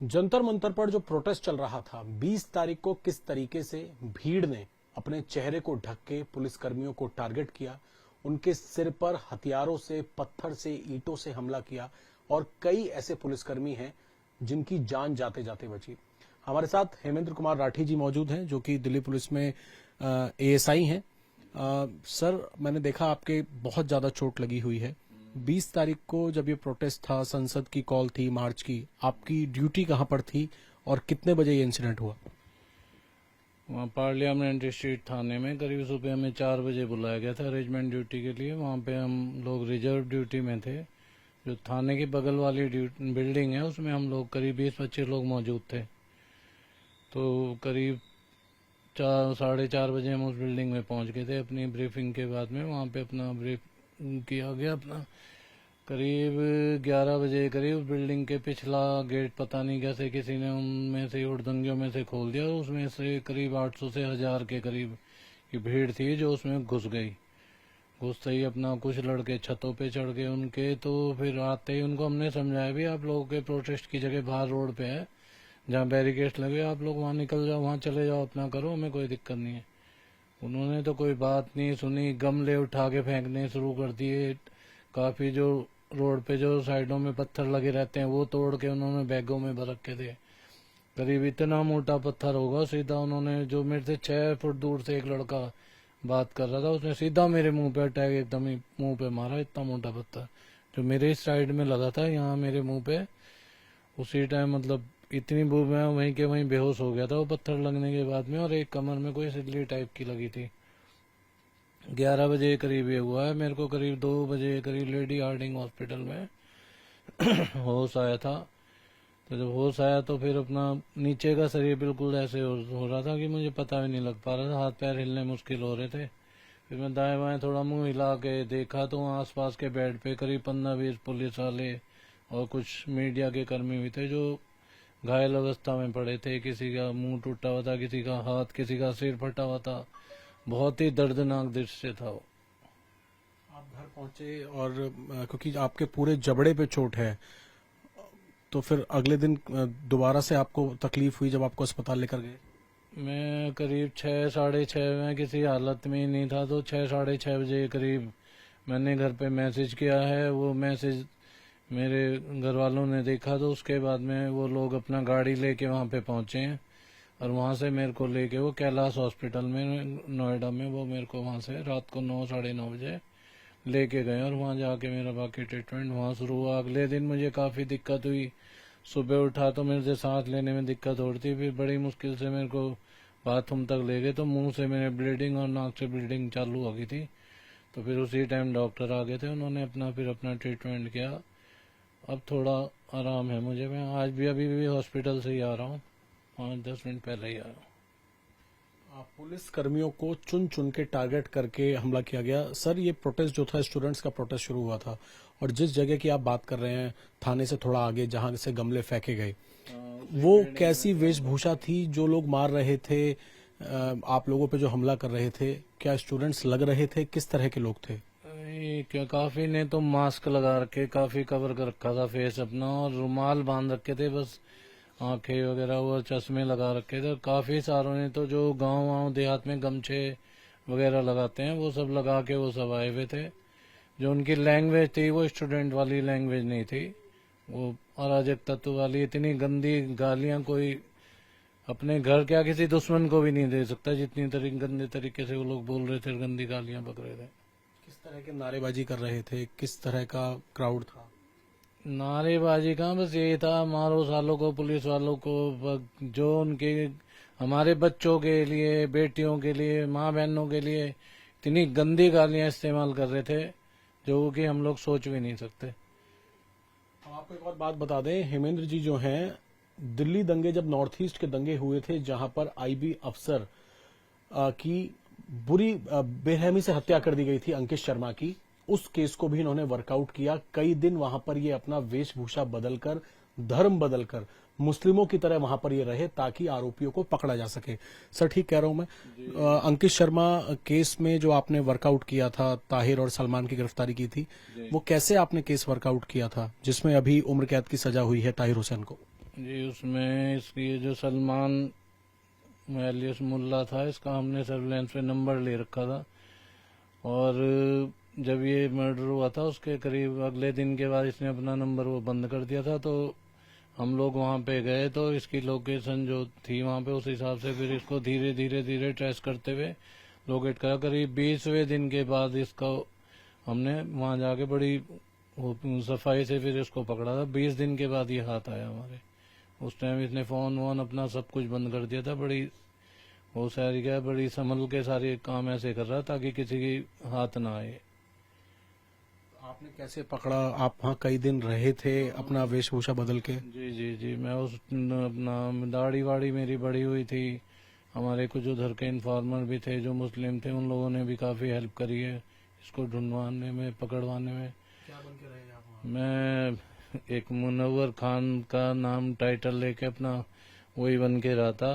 जंतर मंतर पर जो प्रोटेस्ट चल रहा था 20 तारीख को, किस तरीके से भीड़ ने अपने चेहरे को ढक के पुलिसकर्मियों को टारगेट किया, उनके सिर पर हथियारों से, पत्थर से, ईंटों से हमला किया और कई ऐसे पुलिसकर्मी हैं जिनकी जान जाते जाते बची। हमारे साथ हेमेंद्र कुमार राठी जी मौजूद हैं जो कि दिल्ली पुलिस में एएसआई हैं। सर, मैंने देखा आपके बहुत ज्यादा चोट लगी हुई है। 20 तारीख को जब ये प्रोटेस्ट था, संसद की कॉल थी मार्च की, आपकी ड्यूटी कहां पर थी और कितने बजे ये इंसिडेंट हुआ? वहाँ पार्लियामेंट स्ट्रीट थाने में करीब सुबह हमें 4 बजे बुलाया गया था रेजिमेंट ड्यूटी के लिए। वहाँ पे हम लोग रिजर्व ड्यूटी में थे। जो थाने के बगल वाली बिल्डिंग है उसमें हम लोग करीब 20-25 लोग मौजूद थे। तो करीब 4-4:30 बजे हम उस बिल्डिंग में पहुँच गए थे। अपनी ब्रीफिंग के बाद में वहाँ पे अपना ब्रीफ किया गया। अपना करीब 11 बजे करीब बिल्डिंग के पिछला गेट पता नहीं कैसे किसी ने उनमें से उड़दंगियों में से खोल दिया। उसमें से करीब 800 से 1000 के करीब की भीड़ थी जो उसमें घुस गई। घुसते ही अपना कुछ लड़के छतों पे चढ़ गए उनके। तो फिर आते ही उनको हमने समझाया भी आप लोगों के प्रोटेस्ट की जगह बाहर रोड पे है जहाँ बैरिकेड्स लगे, आप लोग वहाँ निकल जाओ, वहाँ चले जाओ, अपना करो, हमें कोई दिक्कत नहीं है। उन्होंने तो कोई बात नहीं सुनी, गमले उठा के फेंकने शुरू कर दिए। काफी जो रोड पे जो साइडों में पत्थर लगे रहते हैं वो तोड़ के उन्होंने बैगों में भर रखे थे। करीब इतना मोटा पत्थर होगा, सीधा उन्होंने, जो मेरे से 6 फुट दूर से एक लड़का बात कर रहा था, उसने सीधा मेरे मुंह पे अटैक एकदम ही मुंह पे मारा। इतना मोटा पत्थर जो मेरे इस साइड में लगा था, यहाँ मेरे मुंह पे, उसी टाइम मतलब इतनी मैं वहीं के वहीं बेहोश हो गया था वो पत्थर लगने के बाद में। और एक कमर में कोई सिल्ली टाइप की लगी थी। 11 बजे करीब ये हुआ है। मेरे को करीब 2 बजे करीब लेडी हार्डिंग हॉस्पिटल में होश आया था। तो जब होश आया तो फिर अपना नीचे का शरीर बिल्कुल ऐसे हो रहा था कि मुझे पता भी नहीं लग पा रहा था, हाथ पैर हिलने मुश्किल हो रहे थे। फिर मैं दाएं बाएं थोड़ा मुंह हिला के देखा तो आसपास के बेड पे करीब 15-20 पुलिस वाले और कुछ मीडिया के कर्मी भी थे जो घायल अवस्था में पड़े थे। किसी का मुंह टूटा हुआ था, किसी का हाथ, किसी का सिर फटा हुआ था। बहुत ही दर्दनाक दृश्य था वो। आप घर पहुंचे और क्योंकि आपके पूरे जबड़े पे चोट है, तो फिर अगले दिन दोबारा से आपको तकलीफ हुई जब आपको अस्पताल लेकर गए? मैं करीब 6-6:30 में किसी हालत में ही नहीं था। तो 6-6:30 बजे करीब मैंने घर पे मैसेज किया है। वो मैसेज मेरे घर वालों ने देखा तो उसके बाद में वो लोग अपना गाड़ी लेके वहाँ पे पहुँचे हैं और वहाँ से मेरे को लेके वो कैलाश हॉस्पिटल में नोएडा में वो मेरे को वहाँ से रात को 9-9:30 बजे लेके गए और वहाँ जाके मेरा बाकी ट्रीटमेंट वहाँ शुरू हुआ। अगले दिन मुझे काफ़ी दिक्कत हुई। सुबह उठा तो मेरे से सांस लेने में दिक्कत हो रही थी। फिर बड़ी मुश्किल से मेरे को बाथरूम तक ले गए तो मुंह से मेरे ब्लीडिंग और नाक से ब्लीडिंग चालू हो गई थी। तो फिर उसी टाइम डॉक्टर आ गए थे, उन्होंने अपना ट्रीटमेंट किया। अब थोड़ा आराम है मुझे। मैं आज भी अभी भी हॉस्पिटल से ही आ रहा हूँ, 5-10 मिनट पहले ही आया हूँ। पुलिस कर्मियों को चुन चुन के टारगेट करके हमला किया गया। सर, ये प्रोटेस्ट जो था, स्टूडेंट्स का प्रोटेस्ट शुरू हुआ था और जिस जगह की आप बात कर रहे हैं, थाने से थोड़ा आगे जहां से गमले फेंके गए, वो कैसी वेशभूषा थी? जो लोग मार रहे थे, आप लोगों पे जो हमला कर रहे थे, क्या स्टूडेंट्स लग रहे थे? किस तरह के लोग थे? क्या काफी ने तो मास्क लगा रखे, काफी कवर कर रखा था फेस अपना, और रुमाल बांध रखे थे, बस आंखें वगैरह, वो चश्मे लगा रखे थे। काफी सारों ने तो जो गांव देहात में गमछे वगैरह लगाते हैं वो सब लगा के वो सब आए हुए थे। जो उनकी लैंग्वेज थी वो स्टूडेंट वाली लैंग्वेज नहीं थी, वो अराजक तत्व वाली। इतनी गंदी गालियां कोई अपने घर क्या किसी दुश्मन को भी नहीं दे सकता, जितनी गंदे तरीके से वो लोग बोल रहे थे, गंदी गालियां पक रहे थे। किस तरह के नारेबाजी कर रहे थे? किस तरह का क्राउड था? नारेबाजी का बस यही था, मारो सालों को, पुलिस वालों को, जो उनके हमारे बच्चों के लिए, बेटियों के लिए, माँ बहनों के लिए इतनी गंदी गालियां इस्तेमाल कर रहे थे जो कि हम लोग सोच भी नहीं सकते। हम आपको एक और बात बता दें, हेमेंद्र जी जो हैं, दिल्ली दंगे, जब नॉर्थ ईस्ट के दंगे हुए थे जहां पर आईबी अफसर की बुरी बेरहमी से हत्या कर दी गई थी, अंकित शर्मा की, उस केस को भी इन्होंने वर्कआउट किया। कई दिन वहां पर ये अपना वेशभूषा बदलकर, धर्म बदलकर मुस्लिमों की तरह वहां पर ये रहे ताकि आरोपियों को पकड़ा जा सके। सर, ठीक कह रहा हूं मैं? अंकित शर्मा केस में जो आपने वर्कआउट किया था, ताहिर और सलमान की गिरफ्तारी की थी, वो कैसे आपने केस वर्कआउट किया था जिसमें अभी उम्र कैद की सजा हुई है ताहिर हुसैन को? जी उसमें इसकी जो सलमान एलियस मुल्ला था, इसका हमने सर्विलेंस पे नंबर ले रखा था। और जब ये मर्डर हुआ था उसके करीब अगले दिन के बाद इसने अपना नंबर वो बंद कर दिया था। तो हम लोग वहाँ पे गए तो इसकी लोकेशन जो थी वहाँ पे, उस हिसाब से फिर इसको धीरे धीरे धीरे ट्रेस करते हुए लोकेट करा। करीब 20वें दिन के बाद इसका हमने वहाँ जाके बड़ी सफाई से फिर इसको पकड़ा था। 20 दिन के बाद ये हाथ आया हमारे। उस टाइम इसने फोन वोन अपना सब कुछ बंद कर दिया था। बड़ी वो सारी क्या बड़ी संभल के सारे काम ऐसे कर रहा ताकि किसी की हाथ ना आए। आपने कैसे पकड़ा? आप वहाँ कई दिन रहे थे अपना वेशभूषा बदल के? जी जी जी, मैं उस अपना दाढ़ी वाड़ी मेरी बड़ी हुई थी। हमारे कुछ उधर के इन्फॉर्मर भी थे जो मुस्लिम थे, उन लोगों ने भी काफ़ी हेल्प करी है इसको ढूंढवाने में, पकड़वाने में। क्या बन के रहे आप वहाँ? मैं एक मुनव्वर खान का नाम टाइटल लेके अपना वही बन के रहा था।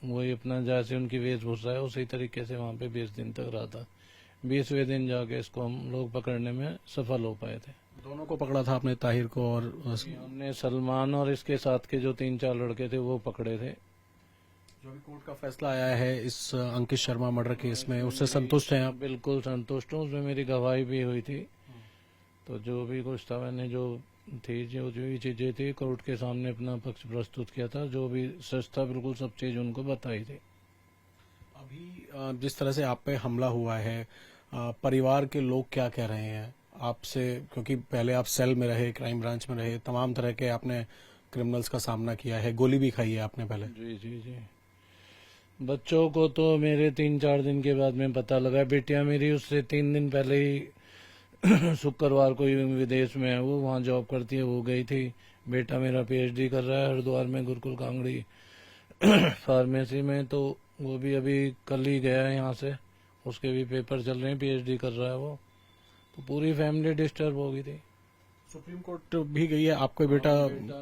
वही अपना जैसे उनकी वेशभूषा है उसी तरीके से वहाँ पे 20 दिन तक रहा था। 20वें दिन जाके इसको हम लोग पकड़ने में सफल हो पाए थे। दोनों को पकड़ा था आपने, ताहिर को और हमने सलमान और इसके साथ के जो 3-4 लड़के थे वो पकड़े थे। जो भी कोर्ट का फैसला आया है इस अंकित शर्मा मर्डर केस में, उससे संतुष्ट हैं आप? बिल्कुल संतुष्ट हूँ। उसमें मेरी गवाही भी हुई थी। तो जो भी कुछ था मैंने जो थी जो जो भी चीज़ें थी कोर्ट के सामने अपना पक्ष प्रस्तुत किया था। जो भी सच था बिल्कुल सब चीज़ उनको बताई थी। अभी जिस तरह से आप पे हमला हुआ है, परिवार के लोग क्या कह रहे हैं आपसे? क्योंकि पहले आप सेल में रहे, क्राइम ब्रांच में रहे, तमाम तरह के आपने क्रिमिनल्स का सामना किया है, गोली भी खाई है आपने पहले। जी जी जी। बच्चों को तो मेरे 3-4 दिन के बाद में पता लगा। बेटियां मेरी उससे 3 दिन पहले ही शुक्रवार को ही विदेश में है, वो वहाँ जॉब करती है, वो गई थी। बेटा मेरा पीएचडी कर रहा है हरिद्वार में गुरुकुल कांगड़ी फार्मेसी में। तो वो भी अभी कल ही गया है यहाँ से, उसके भी पेपर चल रहे हैं, पीएचडी कर रहा है वो। तो पूरी फैमिली डिस्टर्ब हो गई थी। सुप्रीम कोर्ट भी गई है आपका बेटा,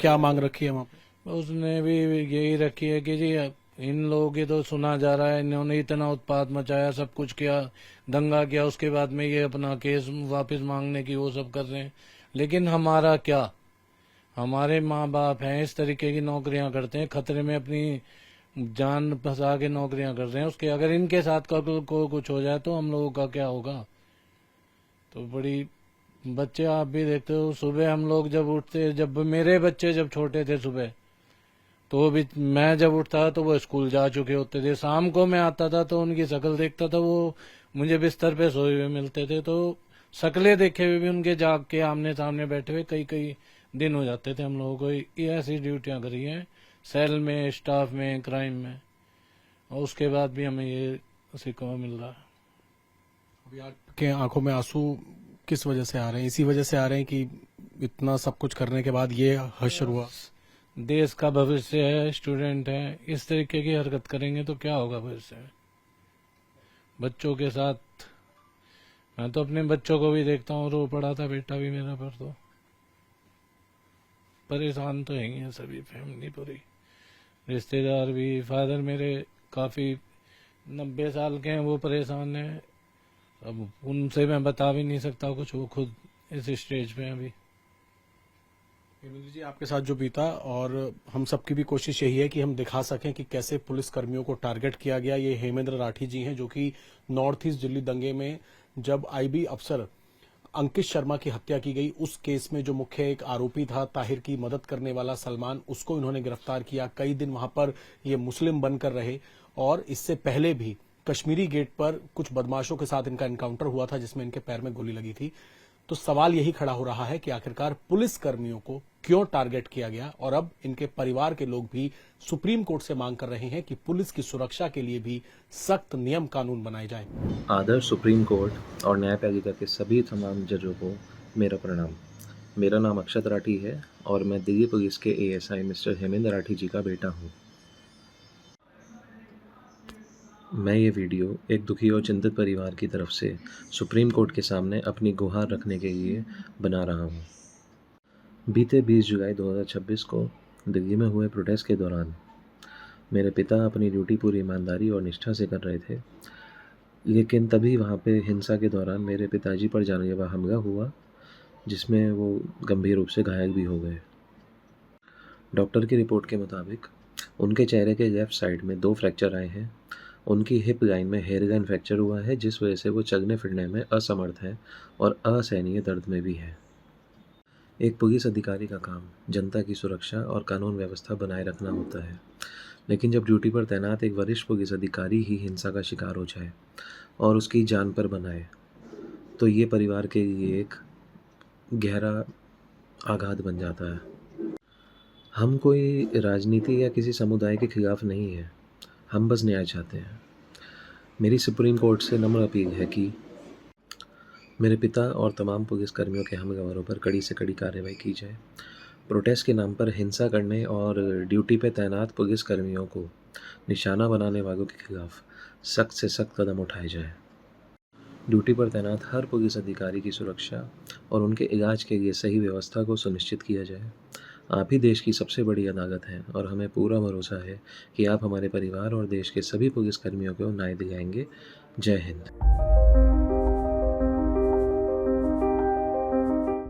क्या मांग रखी है वहाँ पे? उसने भी यही रखी है कि जी इन लोगों की तो सुना जा रहा है, इन्होंने इतना उत्पात मचाया, सब कुछ किया, दंगा किया, उसके बाद में ये अपना केस वापस मांगने की वो सब कर रहे हैं। लेकिन हमारा क्या? हमारे माँ बाप हैं, इस तरीके की नौकरियां करते हैं, खतरे में अपनी जान फंसा के नौकरियां कर रहे हैं। उसके अगर इनके साथ को कुछ हो जाए तो हम लोगों का क्या होगा? तो बड़ी बच्चे आप भी देखते हो, सुबह हम लोग जब उठते, जब मेरे बच्चे जब छोटे थे सुबह, तो वो भी मैं जब उठता था तो वो स्कूल जा चुके होते थे। शाम को मैं आता था तो उनकी शक्ल देखता था, वो मुझे बिस्तर पे सोए हुए मिलते थे। तो शक्लें देखे हुए भी उनके जाग के आमने सामने बैठे हुए कई कई दिन हो जाते थे। हम लोगों को ये ऐसी ड्यूटियां करी हैं, सेल में, स्टाफ में, क्राइम में, और उसके बाद भी हमें ये सिक्का मिल रहा है। अभी आपके आंखों में आंसू किस वजह से आ रहे हैं? इसी वजह से आ रहे हैं कि इतना सब कुछ करने के बाद ये हश्र हुआ? देश का भविष्य है, स्टूडेंट है, इस तरीके की हरकत करेंगे तो क्या होगा भविष्य में? बच्चों के साथ मैं तो अपने बच्चों को भी देखता हूँ, रो पड़ा था बेटा भी मेरा। पर तो परेशान तो है ही है सभी, फैमिली पूरी, रिश्तेदार भी। फादर मेरे काफी 90 साल के हैं, वो परेशान है। अब उनसे मैं बता भी नहीं सकता कुछ, वो खुद इस स्टेज पे हैं अभी। हेमेंद्र जी, आपके साथ जो बीता, और हम सबकी भी कोशिश यही है कि हम दिखा सकें कि कैसे पुलिस कर्मियों को टारगेट किया गया। ये हेमेंद्र राठी जी हैं जो कि नॉर्थ ईस्ट दिल्ली दंगे में जब आईबी अफसर अंकित शर्मा की हत्या की गई, उस केस में जो मुख्य एक आरोपी था ताहिर की मदद करने वाला सलमान, उसको इन्होंने गिरफ्तार किया। कई दिन वहां पर ये मुस्लिम बनकर रहे, और इससे पहले भी कश्मीरी गेट पर कुछ बदमाशों के साथ इनका एनकाउंटर हुआ था जिसमें इनके पैर में गोली लगी थी। तो सवाल यही खड़ा हो रहा है कि आखिरकार पुलिस कर्मियों को क्यों टारगेट किया गया, और अब इनके परिवार के लोग भी सुप्रीम कोर्ट से मांग कर रहे हैं कि पुलिस की सुरक्षा के लिए भी सख्त नियम कानून बनाए जाएं। आदर्श सुप्रीम कोर्ट और न्यायपालिका के सभी तमाम जजों को मेरा प्रणाम। मेरा नाम अक्षत राठी है और मैं दिल्ली पुलिस के एएसआई मिस्टर हेमेंद्र राठी जी का बेटा हूँ। मैं ये वीडियो एक दुखी और चिंतित परिवार की तरफ से सुप्रीम कोर्ट के सामने अपनी गुहार रखने के लिए बना रहा हूँ। बीते 20 जुलाई 2026 को दिल्ली में हुए प्रोटेस्ट के दौरान मेरे पिता अपनी ड्यूटी पूरी ईमानदारी और निष्ठा से कर रहे थे, लेकिन तभी वहाँ पे हिंसा के दौरान मेरे पिताजी पर जानलेवा हमला हुआ, जिसमें वो गंभीर रूप से घायल भी हो गए। डॉक्टर की रिपोर्ट के मुताबिक उनके चेहरे के लेफ्ट साइड में 2 फ्रैक्चर आए हैं। उनकी हिप लाइन में हेयर लाइन फ्रैक्चर हुआ है, जिस वजह से वो चलने फिरने में असमर्थ हैं और असहनीय दर्द में भी है। एक पुलिस अधिकारी का काम जनता की सुरक्षा और कानून व्यवस्था बनाए रखना होता है, लेकिन जब ड्यूटी पर तैनात एक वरिष्ठ पुलिस अधिकारी ही हिंसा का शिकार हो जाए और उसकी जान पर बनाए, तो ये परिवार के लिए एक गहरा आघात बन जाता है। हम कोई राजनीति या किसी समुदाय के खिलाफ नहीं हैं, हम बस न्याय चाहते हैं। मेरी सुप्रीम कोर्ट से नम्र अपील है कि मेरे पिता और तमाम पुलिस कर्मियों के हमलावरों पर कड़ी से कड़ी कार्रवाई की जाए। प्रोटेस्ट के नाम पर हिंसा करने और ड्यूटी पे तैनात पुलिस कर्मियों को निशाना बनाने वालों के खिलाफ सख्त से सख्त कदम उठाए जाए। ड्यूटी पर तैनात हर पुलिस अधिकारी की सुरक्षा और उनके इलाज के लिए सही व्यवस्था को सुनिश्चित किया जाए। आप ही देश की सबसे बड़ी अदालत हैं और हमें पूरा भरोसा है कि आप हमारे परिवार और देश के सभी पुलिस कर्मियों को न्याय दिलाएंगे। जय हिंद।